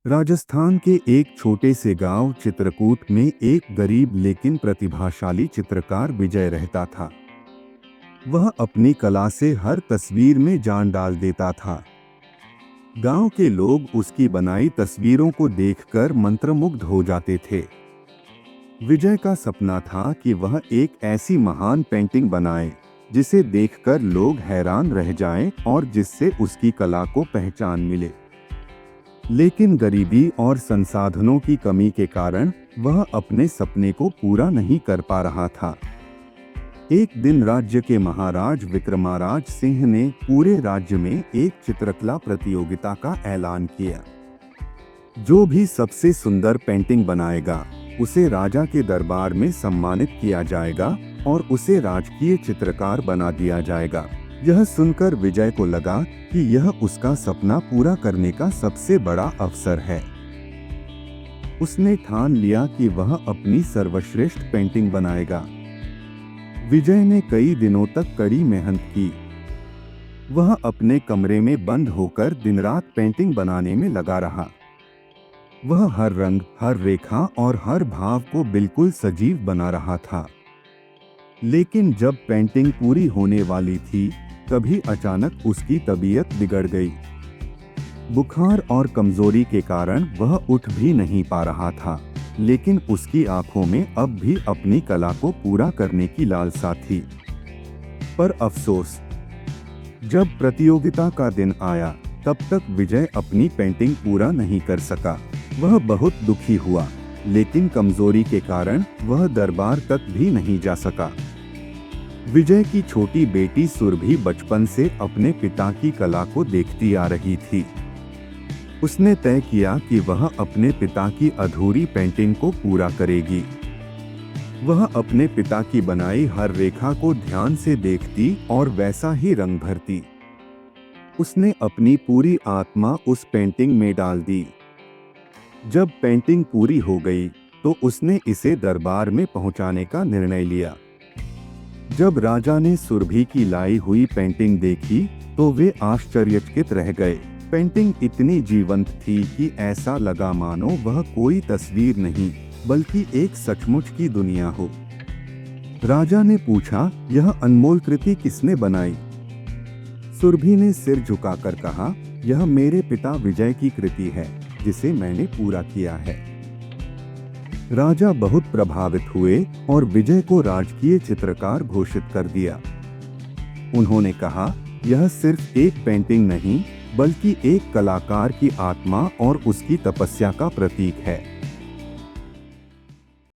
राजस्थान के एक छोटे से गांव चित्रकूट में एक गरीब लेकिन प्रतिभाशाली चित्रकार विजय रहता था। वह अपनी कला से हर तस्वीर में जान डाल देता था। गांव के लोग उसकी बनाई तस्वीरों को देखकर मंत्रमुग्ध हो जाते थे। विजय का सपना था कि वह एक ऐसी महान पेंटिंग बनाए जिसे देखकर लोग हैरान रह जाएं और जिससे उसकी कला को पहचान मिले। लेकिन गरीबी और संसाधनों की कमी के कारण वह अपने सपने को पूरा नहीं कर पा रहा था। एक दिन राज्य के महाराज विक्रमाराज सिंह ने पूरे राज्य में एक चित्रकला प्रतियोगिता का ऐलान किया। जो भी सबसे सुंदर पेंटिंग बनाएगा उसे राजा के दरबार में सम्मानित किया जाएगा और उसे राजकीय चित्रकार बना दिया जाएगा। यह सुनकर विजय को लगा कि यह उसका सपना पूरा करने का सबसे बड़ा अवसर है। उसने ठान लिया कि वह अपनी सर्वश्रेष्ठ पेंटिंग बनाएगा। विजय ने कई दिनों तक कड़ी मेहनत की। वह अपने कमरे में बंद होकर दिन रात पेंटिंग बनाने में लगा रहा। वह हर रंग, हर रेखा और हर भाव को बिल्कुल सजीव बना रहा था। लेकिन जब पेंटिंग पूरी होने वाली थी, तभी अचानक उसकी तबीयत बिगड़ गई। बुखार और कमजोरी के कारण वह उठ भी नहीं पा रहा था, लेकिन उसकी आंखों में अब भी अपनी कला को पूरा करने की लालसा थी। पर अफसोस, जब प्रतियोगिता का दिन आया, तब तक विजय अपनी पेंटिंग पूरा नहीं कर सका। वह बहुत दुखी हुआ, लेकिन कमजोरी के कारण वह दरबार तक भी नहीं जा सका। विजय की छोटी बेटी सुरभि बचपन से अपने पिता की कला को देखती आ रही थी। उसने तय किया कि वह अपने पिता की अधूरी पेंटिंग को पूरा करेगी। वह अपने पिता की बनाई हर रेखा को ध्यान से देखती और वैसा ही रंग भरती। उसने अपनी पूरी आत्मा उस पेंटिंग में डाल दी। जब पेंटिंग पूरी हो गई, तो उसने इसे दरबार में पहुंचाने का निर्णय लिया। जब राजा ने सुरभि की लाई हुई पेंटिंग देखी, तो वे आश्चर्यचकित रह गए। पेंटिंग इतनी जीवंत थी कि ऐसा लगा मानो वह कोई तस्वीर नहीं, बल्कि एक सचमुच की दुनिया हो। राजा ने पूछा, यह अनमोल कृति किसने बनाई? सुरभि ने सिर झुकाकर कहा, यह मेरे पिता विजय की कृति है, जिसे मैंने पूरा किया है। राजा बहुत प्रभावित हुए और विजय को राजकीय चित्रकार घोषित कर दिया। उन्होंने कहा, यह सिर्फ एक पेंटिंग नहीं, बल्कि एक कलाकार की आत्मा और उसकी तपस्या का प्रतीक है।